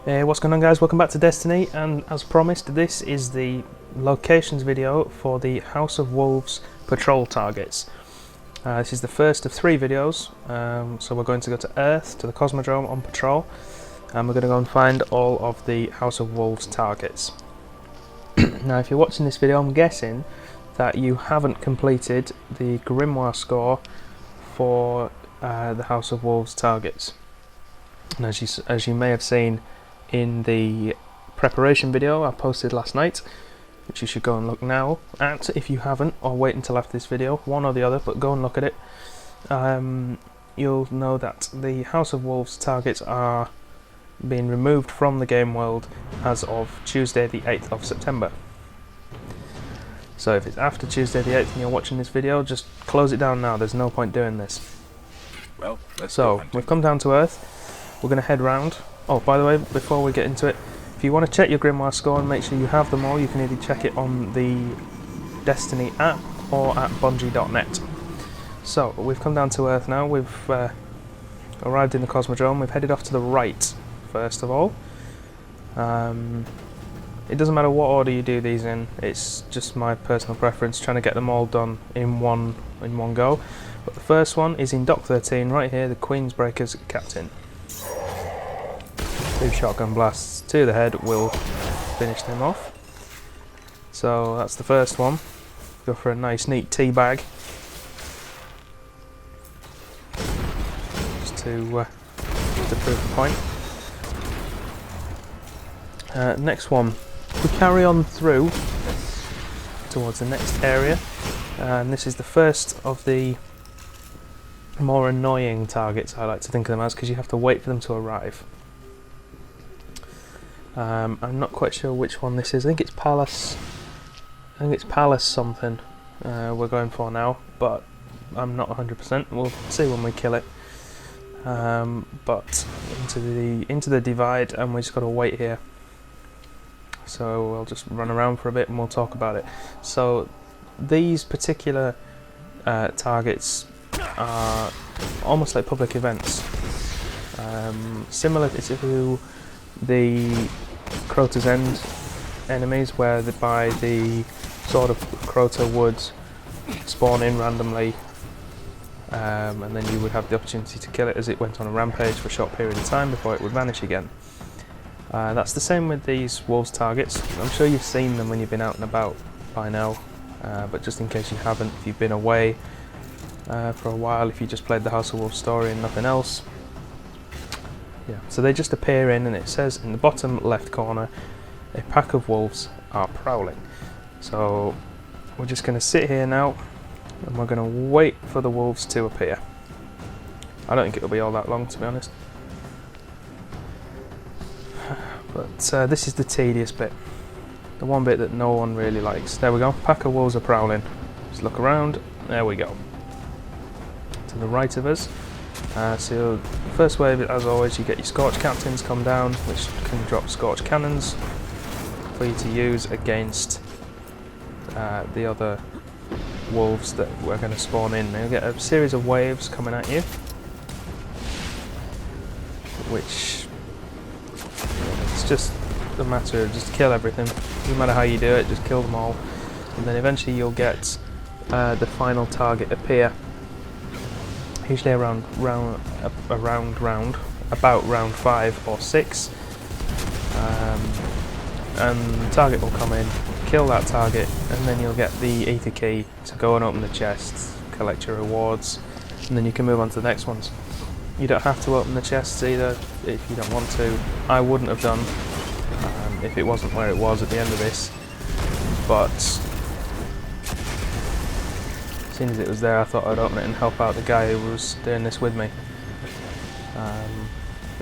Hey, what's going on guys, welcome back to Destiny, and as promised this is the locations video for the House of Wolves patrol targets. This is the first of 3 videos, so we're going to go to Earth, to the Cosmodrome on patrol, and we're going to go and find all of the House of Wolves targets. Now if you're watching this video, I'm guessing that you haven't completed the grimoire score for the House of Wolves targets. And as you may have seen in the preparation video I posted last night, which you should go and look now at if you haven't, or wait until after this video, one or the other, but go and look at it. You'll know that the House of Wolves targets are being removed from the game world as of Tuesday the 8th of September. So if it's after Tuesday the 8th and you're watching this video, just close it down now, there's no point doing this. Well, so we've come down to Earth, we're going to head round. Oh, by the way, before we get into it, if you want to check your grimoire score and make sure you have them all, you can either check it on the Destiny app or at bungie.net. So, we've come down to Earth now, we've arrived in the Cosmodrome, we've headed off to the right, first of all. It doesn't matter what order you do these in, it's just my personal preference, trying to get them all done in one go. But the first one is in Dock 13, right here, the Queensbreaker's Captain. 2 shotgun blasts to the head will finish them off. So that's the first one. Go for a nice neat tea bag. Just to prove the point. Next one. We carry on through towards the next area. And this is the first of the more annoying targets, I like to think of them as, because you have to wait for them to arrive. I'm not quite sure which one this is. I think it's Palace. I think it's Palace something we're going for now, but I'm not 100%. We'll see when we kill it. But into the divide, and we just got to wait here. So we'll just run around for a bit and we'll talk about it. So these particular targets are almost like public events, similar to the Crota's End enemies, where by the Sword of Crota would spawn in randomly, and then you would have the opportunity to kill it as it went on a rampage for a short period of time before it would vanish again. That's the same with these wolves targets. I'm sure you've seen them when you've been out and about by now, but just in case you haven't, if you've been away for a while, if you just played the House of Wolves story and nothing else. Yeah, so they just appear in, and it says in the bottom left corner, a pack of wolves are prowling. So we're just going to sit here now and we're going to wait for the wolves to appear. I don't think it'll be all that long, to be honest. But this is the tedious bit, the one bit that no one really likes. There we go, pack of wolves are prowling. Just look around, there we go. To the right of us. So first wave, as always, you get your Scorch Captains come down, which can drop Scorch Cannons for you to use against the other wolves that we're going to spawn in. You'll get a series of waves coming at you, which it's just a matter of just kill everything. No matter how you do it, just kill them all, and then eventually you'll get the final target appear. Usually about round 5 or 6, and the target will come in, kill that target, and then you'll get the ether key to go and open the chests, collect your rewards, and then you can move on to the next ones. You don't have to open the chests either if you don't want to. I wouldn't have done if it wasn't where it was at the end of this, but as soon as it was there, I thought I'd open it and help out the guy who was doing this with me.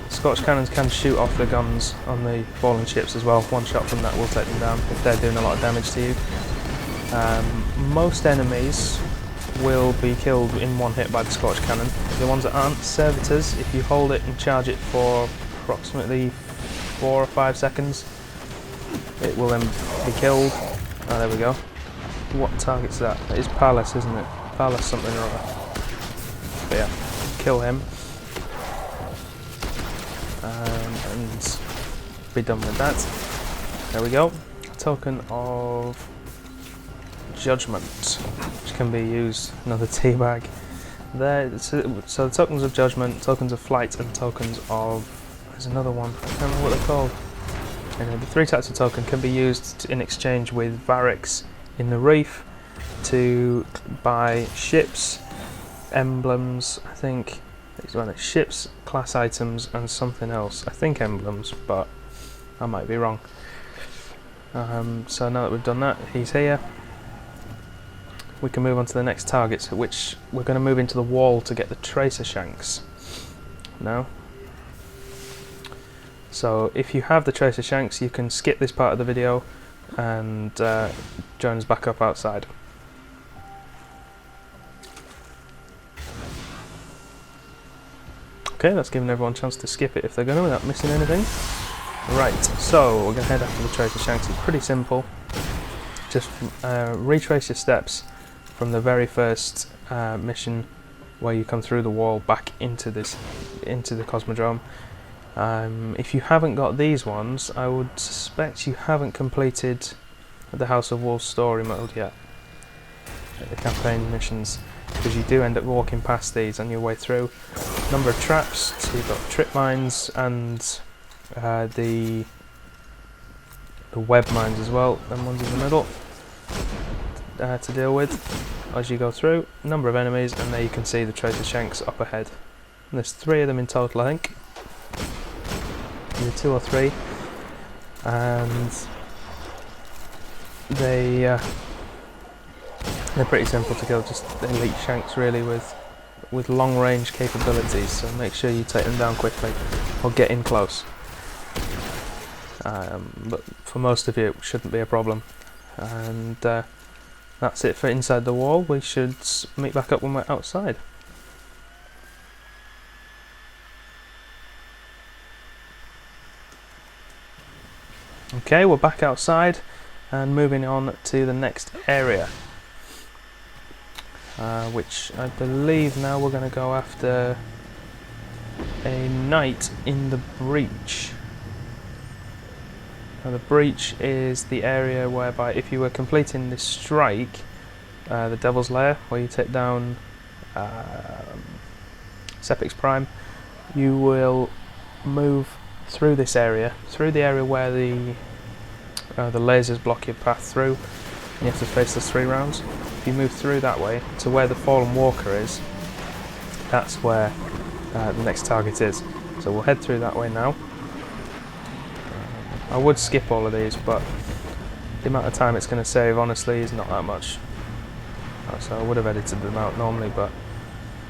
Scorch Cannons can shoot off the guns on the fallen ships as well. One shot from that will take them down if they're doing a lot of damage to you. Most enemies will be killed in one hit by the Scorch Cannon. The ones that aren't, servitors, if you hold it and charge it for approximately 4 or 5 seconds, it will then be killed. Oh, there we go. What target's that? It is Palace, isn't it? Palace something or other. But yeah, kill him. And be done with that. There we go. Token of Judgment, which can be used, another tea bag. There, so the tokens of Judgment, tokens of Flight, and tokens of... there's another one, I can't remember what they're called. Anyway, the 3 types of token can be used in exchange with Variks in the Reef to buy ships, emblems, I think, ships, class items, and something else. I think emblems, but I might be wrong. So now that we've done that, he's here. We can move on to the next targets, which we're going to move into the wall to get the tracer shanks now. So if you have the tracer shanks, you can skip this part of the video and join us back up outside. Okay, that's giving everyone a chance to skip it if they're going to without missing anything. Right, so we're going to head after the tracer shanks. It's pretty simple. Just retrace your steps from the very first mission where you come through the wall back into the Cosmodrome. If you haven't got these ones, I would suspect you haven't completed the House of Wolves story mode yet, the campaign missions, because you do end up walking past these on your way through. Number of traps, so you've got trip mines and the web mines as well, them ones in the middle to deal with as you go through. Number of enemies, and there you can see the tracer shanks up ahead. And there's 3 of them in total, I think. Either 2 or 3, and they're pretty simple to kill. Just elite shanks really with long range capabilities. So make sure you take them down quickly or get in close. But for most of you, it shouldn't be a problem. And that's it for inside the wall. We should meet back up when we're outside. Okay, we're back outside and moving on to the next area, which I believe now we're going to go after a knight in the breach. Now the breach is the area whereby if you were completing this strike, the Devil's Lair, where you take down Sepix Prime, you will move through this area, through the area where the lasers block your path through, and you have to face those 3 rounds. If you move through that way to where the Fallen Walker is, that's where the next target is. So we'll head through that way now. I would skip all of these, but the amount of time it's going to save honestly is not that much. So I would have edited them out normally, but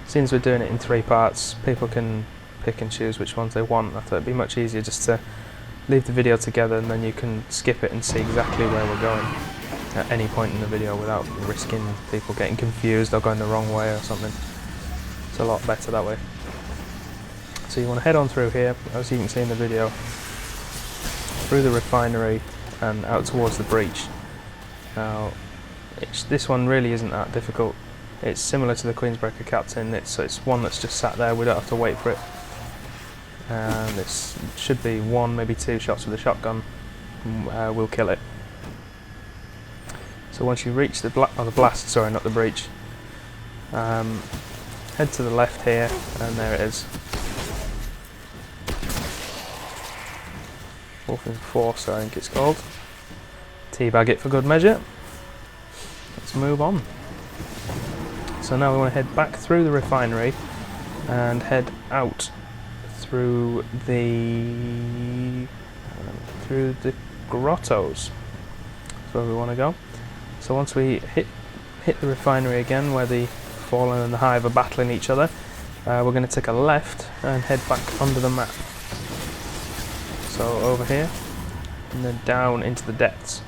since we're doing it in 3 parts, people can pick and choose which ones they want. I thought it'd be much easier just to leave the video together, and then you can skip it and see exactly where we're going at any point in the video without risking people getting confused or going the wrong way or something. It's a lot better that way. So you want to head on through here, as you can see in the video, through the refinery and out towards the breach. Now this one really isn't that difficult. It's similar to the Queensbreaker Captain. It's one that's just sat there, we don't have to wait for it. And this should be 1, maybe 2 shots with a shotgun. We'll kill it. So once you reach the blast, sorry, not the breach, head to the left here, and there it is. Wolfen Force, I think it's called. Teabag it for good measure. Let's move on. So now we want to head back through the refinery and head out through the grottos. That's where we want to go. So once we hit the refinery again, where the Fallen and the Hive are battling each other, we're going to take a left and head back under the map. So over here, and then down into the depths.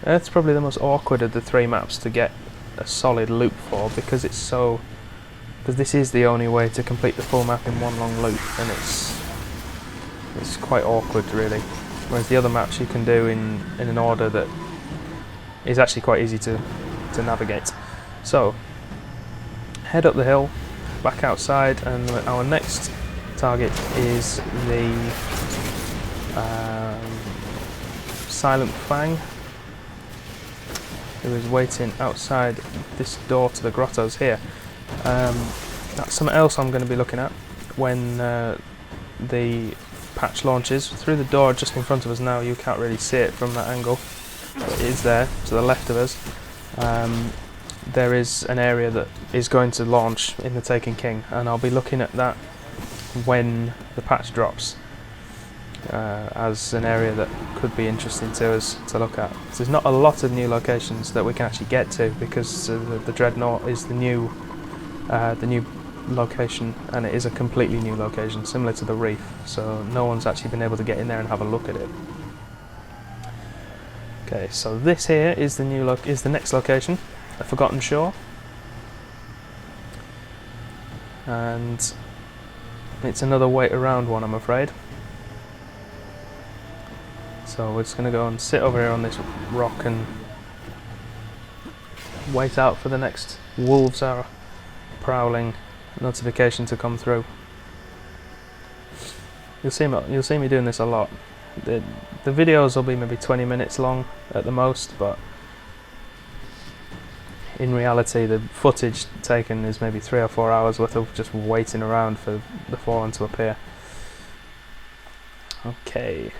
That's probably the most awkward of the 3 maps to get a solid loop for, because this is the only way to complete the full map in one long loop, and it's quite awkward really. Whereas the other maps you can do in an order that is actually quite easy to navigate. So head up the hill, back outside, and our next target is the Silent Fang, who is waiting outside this door to the grottos here. That's something else I'm going to be looking at when the patch launches. Through the door just in front of us now, you can't really see it from that angle, but it is there to the left of us. There is an area that is going to launch in the Taken King, and I'll be looking at that when the patch drops as an area that could be interesting to us to look at. So there's not a lot of new locations that we can actually get to, because the Dreadnought is the new location, and it is a completely new location, similar to the Reef, so no one's actually been able to get in there and have a look at it. Okay, so this here is the next location, a Forgotten Shore, and it's another wait around one, I'm afraid. So we're just going to go and sit over here on this rock and wait out for the next wolves are prowling notification to come through. You'll see me doing this a lot. The videos will be maybe 20 minutes long at the most, but in reality the footage taken is maybe 3 or 4 hours worth of just waiting around for the Fallen to appear. Okay,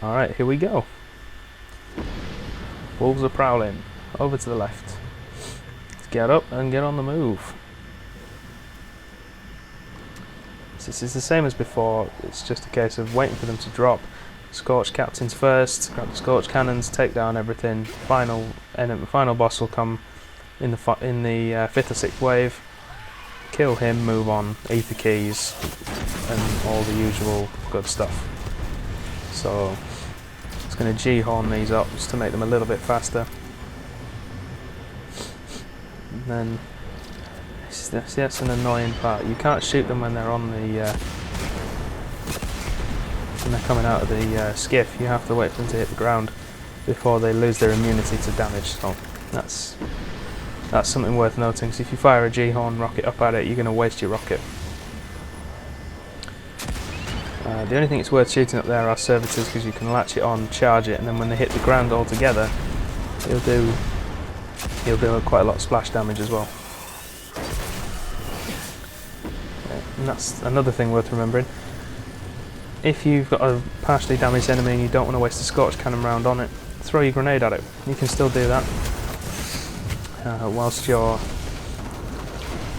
alright, here we go. Wolves are prowling over to the left. Let's get up and get on the move. This is the same as before, it's just a case of waiting for them to drop. Scorch captains first, grab the Scorch cannons, take down everything. Final boss will come in the 5th or 6th wave. Kill him, move on, eat the keys, and all the usual good stuff. So, just going to G-horn these up just to make them a little bit faster. And then, that's an annoying part. You can't shoot them when they're on the when they're coming out of the skiff. You have to wait for them to hit the ground before they lose their immunity to damage. So that's something worth noting. So if you fire a G-horn rocket up at it, you're going to waste your rocket. The only thing it's worth shooting up there are servitors, because you can latch it on, charge it, and then when they hit the ground altogether, he'll do quite a lot of splash damage as well. And that's another thing worth remembering. If you've got a partially damaged enemy and you don't want to waste a Scorch Cannon round on it, throw your grenade at it. You can still do that whilst you're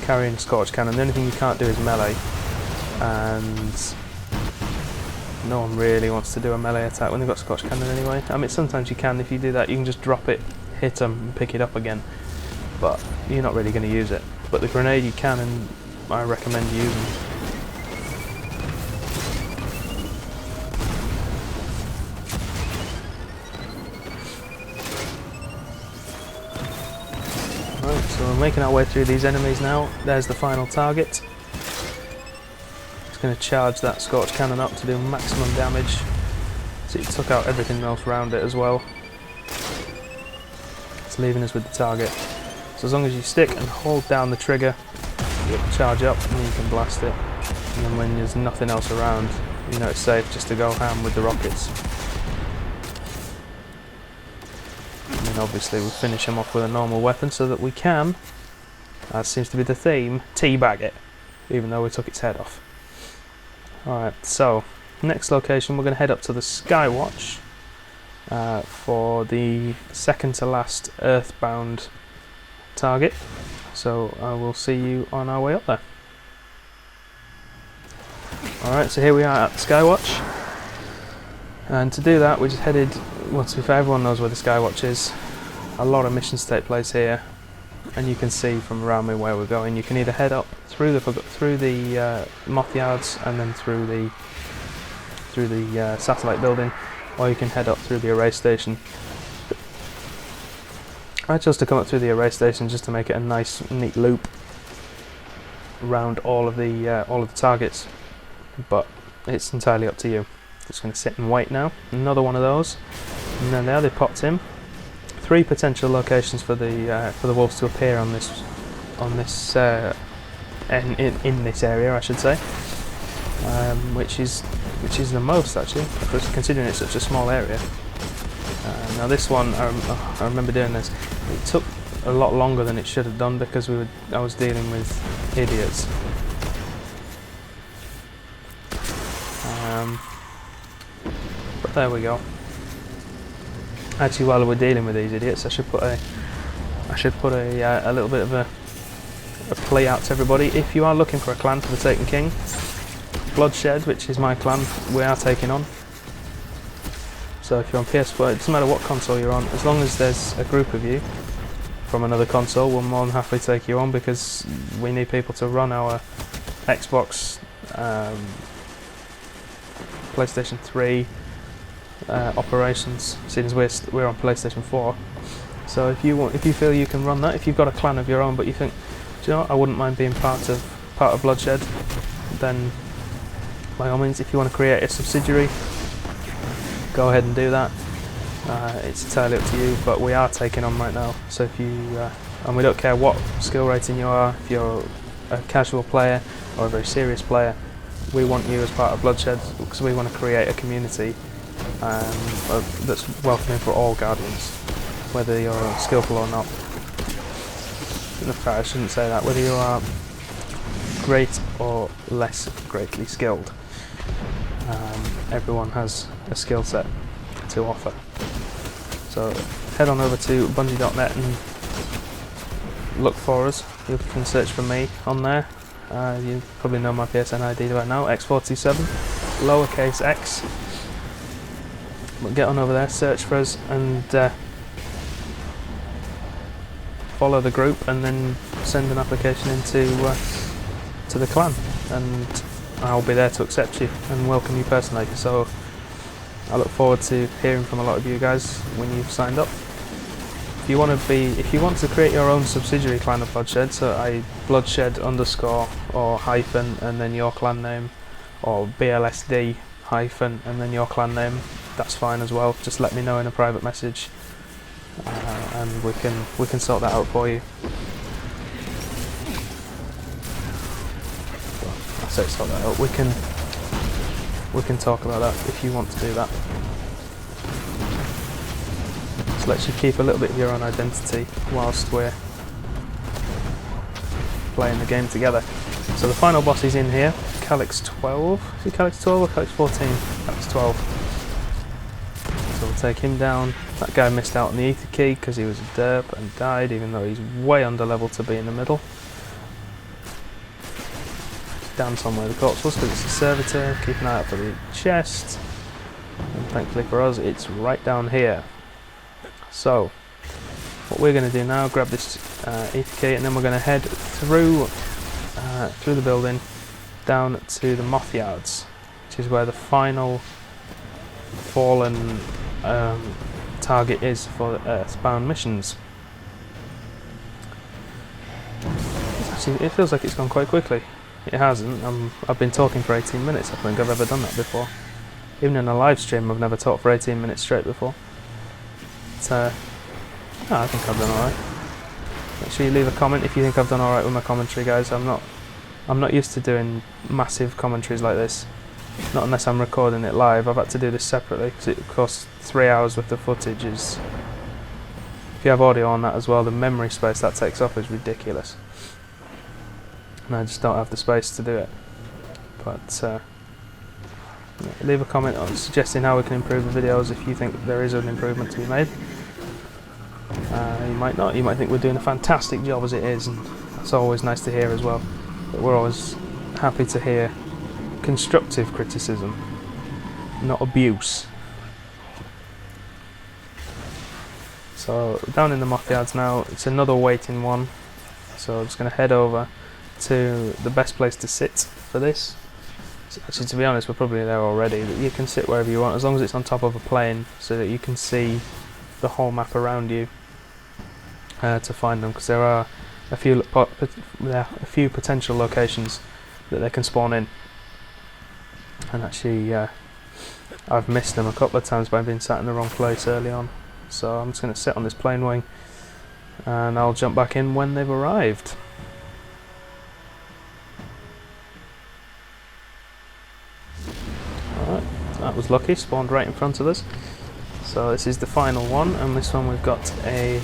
carrying a Scorch Cannon. The only thing you can't do is melee, and no one really wants to do a melee attack when they've got Scorch Cannon anyway. I mean, sometimes you can. If you do that, you can just drop it, hit them, and pick it up again, but you're not really going to use it. But the grenade you can, and I recommend using. Right, so we're making our way through these enemies now. There's the final target. Just going to charge that Scorch Cannon up to do maximum damage. So it took out everything else around it as well. It's leaving us with the target. So as long as you stick and hold down the trigger, it'll charge up and you can blast it. And then when there's nothing else around, you know it's safe just to go ham with the rockets. And then obviously we'll finish him off with a normal weapon so that we can, as seems to be the theme, teabag it, even though we took its head off. Alright, so next location we're going to head up to the Skywatch for the second to last Earthbound target. So I will see you on our way up there. Alright, so here we are at the Skywatch, and to do that we just headed, well, to be fair, everyone knows where the Skywatch is. A lot of missions take place here, and you can see from around me where we're going. You can either head up through the moth yards and then through the satellite building, or you can head up through the array station. I chose to come up through the array station just to make it a nice, neat loop around all of the targets, but it's entirely up to you. Just going to sit and wait now. Another one of those, and then there they popped in. 3 potential locations for the wolves to appear in this area, I should say. which is the most actually, because considering it's such a small area. Now this one, I remember doing this. It took a lot longer than it should have done because I was dealing with idiots. But there we go. Actually, while we're dealing with these idiots, I should put a little bit of a play out to everybody. If you are looking for a clan for the Taken King, Bloodshed, which is my clan, we are taking on. So if you're on PS4, it doesn't matter what console you're on, as long as there's a group of you from another console, we'll more than happily take you on, because we need people to run our Xbox, PlayStation 3 operations, since we're on PlayStation 4. So if you feel you can run that, if you've got a clan of your own, but you think, do you know what, I wouldn't mind being part of Bloodshed, then by all means, if you want to create a subsidiary, go ahead and do that. It's entirely up to you, but we are taking on right now. So if you, and we don't care what skill rating you are, if you're a casual player or a very serious player, we want you as part of Bloodshed, because we want to create a community that's welcoming for all Guardians, whether you're skillful or not. I shouldn't say that, whether you are great or less greatly skilled. Everyone has a skill set to offer. So head on over to bungie.net and look for us. You can search for me on there. You probably know my PSN ID right now, X427, lowercase x. But get on over there, search for us, and follow the group, and then send an application into to the clan, and I'll be there to accept you and welcome you personally. So I look forward to hearing from a lot of you guys when you've signed up. If you want to create your own subsidiary clan of Bloodshed, so Bloodshed underscore or hyphen and then your clan name, or BLSD hyphen and then your clan name, that's fine as well. Just let me know in a private message, and we can sort that out for you. I say sort that out. We can talk about that if you want to do that. Just lets you keep a little bit of your own identity whilst we're playing the game together. So the final boss is in here, Calyx 12. Is it Calyx 12 or Calyx 14? Calyx 12. So we'll take him down. That guy missed out on the ether key because he was a derp and died, even though he's way under level to be in the middle. Down somewhere the corpse was, because it's a servitor. Keep an eye out for the chest, and thankfully for us it's right down here. So what we're going to do now, grab this ether key, and then we're going to head through the building down to the moth yards, which is where the final fallen target is for the Earthbound missions. Actually, it feels like it's gone quite quickly. It hasn't. I've been talking for 18 minutes. I don't think I've ever done that before. Even in a live stream, I've never talked for 18 minutes straight before. But, I think I've done alright. Make sure you leave a comment if you think I've done alright with my commentary, guys. I'm not used to doing massive commentaries like this. Not unless I'm recording it live. I've had to do this separately because it costs 3 hours worth of footage. If you have audio on that as well, the memory space that takes up is ridiculous. And I just don't have the space to do it. But yeah, leave a comment suggesting how we can improve the videos if you think there is an improvement to be made. You might not. You might think we're doing a fantastic job as it is, and that's always nice to hear as well. But we're always happy to hear constructive criticism, not abuse. So down in the moth yards now, it's another waiting one. So I'm just going to head over to the best place to sit for this. Actually, to be honest, we're probably there already. You can sit wherever you want, as long as it's on top of a plane, so that you can see the whole map around you to find them, because there are a few potential locations that they can spawn in. And actually, I've missed them a couple of times by being sat in the wrong place early on. So I'm just going to sit on this plane wing, and I'll jump back in when they've arrived. that was lucky, spawned right in front of us. So this is the final one, and this one we've got a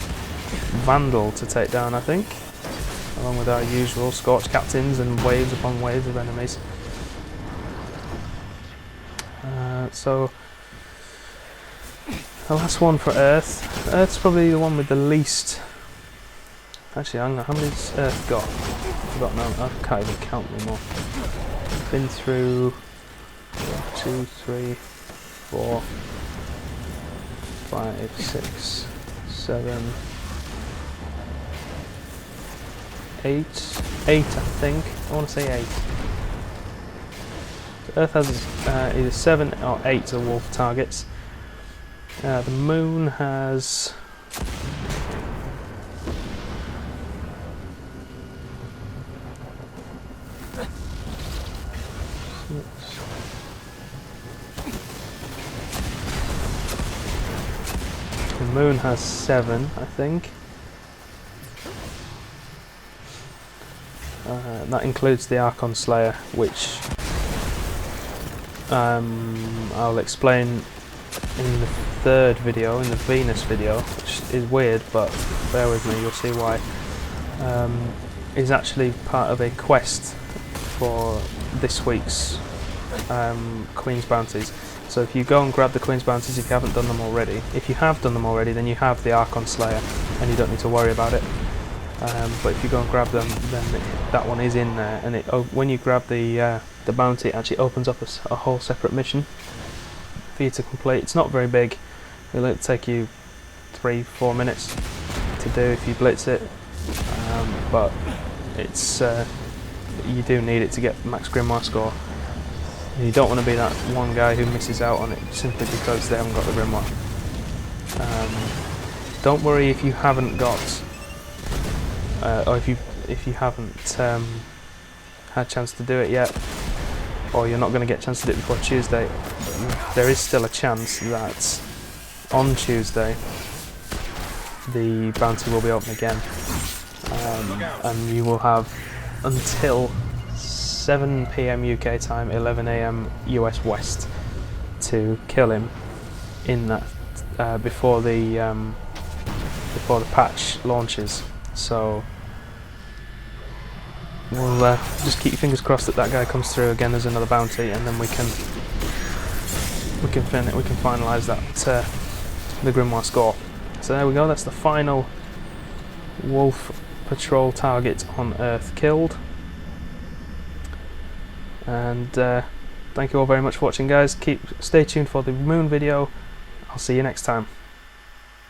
Vandal to take down, I think, along with our usual Scorch Captains and waves upon waves of enemies. So the last one for Earth. Earth's probably the one with the least. Actually, hang on, how many's Earth got? I've forgotten now. I can't even count anymore. Been through 1, 2, 3, 4, 5, 6, 7, 8, I think. I want to say 8. So Earth has either 7 or 8 of wolf targets. The moon has the moon has 7, I think. That includes the Archon Slayer, which I'll explain in the third video, in the Venus video, which is weird, but bear with me, you'll see why. Is actually part of a quest for this week's Queen's Bounties. So if you go and grab the Queen's Bounties, if you haven't done them already, if you have done them already, then you have the Archon Slayer and you don't need to worry about it. But if you go and grab them, then that one is in there, and when you grab the bounty, it actually opens up a whole separate mission for you to complete. It's not very big. It'll take you 3-4 minutes to do if you blitz it, but it's you do need it to get max grimoire score. You don't want to be that one guy who misses out on it simply because they haven't got the grimoire. Don't worry if you haven't got or if you haven't had a chance to do it yet, or you're not going to get a chance to do it before Tuesday. There is still a chance that on Tuesday the bounty will be open again, and you will have until 7 PM UK time, 11 AM US West to kill him in that before the patch launches. So we'll just keep your fingers crossed that that guy comes through again as another bounty, and then we can finalise that the grimoire score. So there we go. That's the final wolf patrol target on Earth killed. And thank you all very much for watching, guys. Stay tuned for the moon video. I'll see you next time.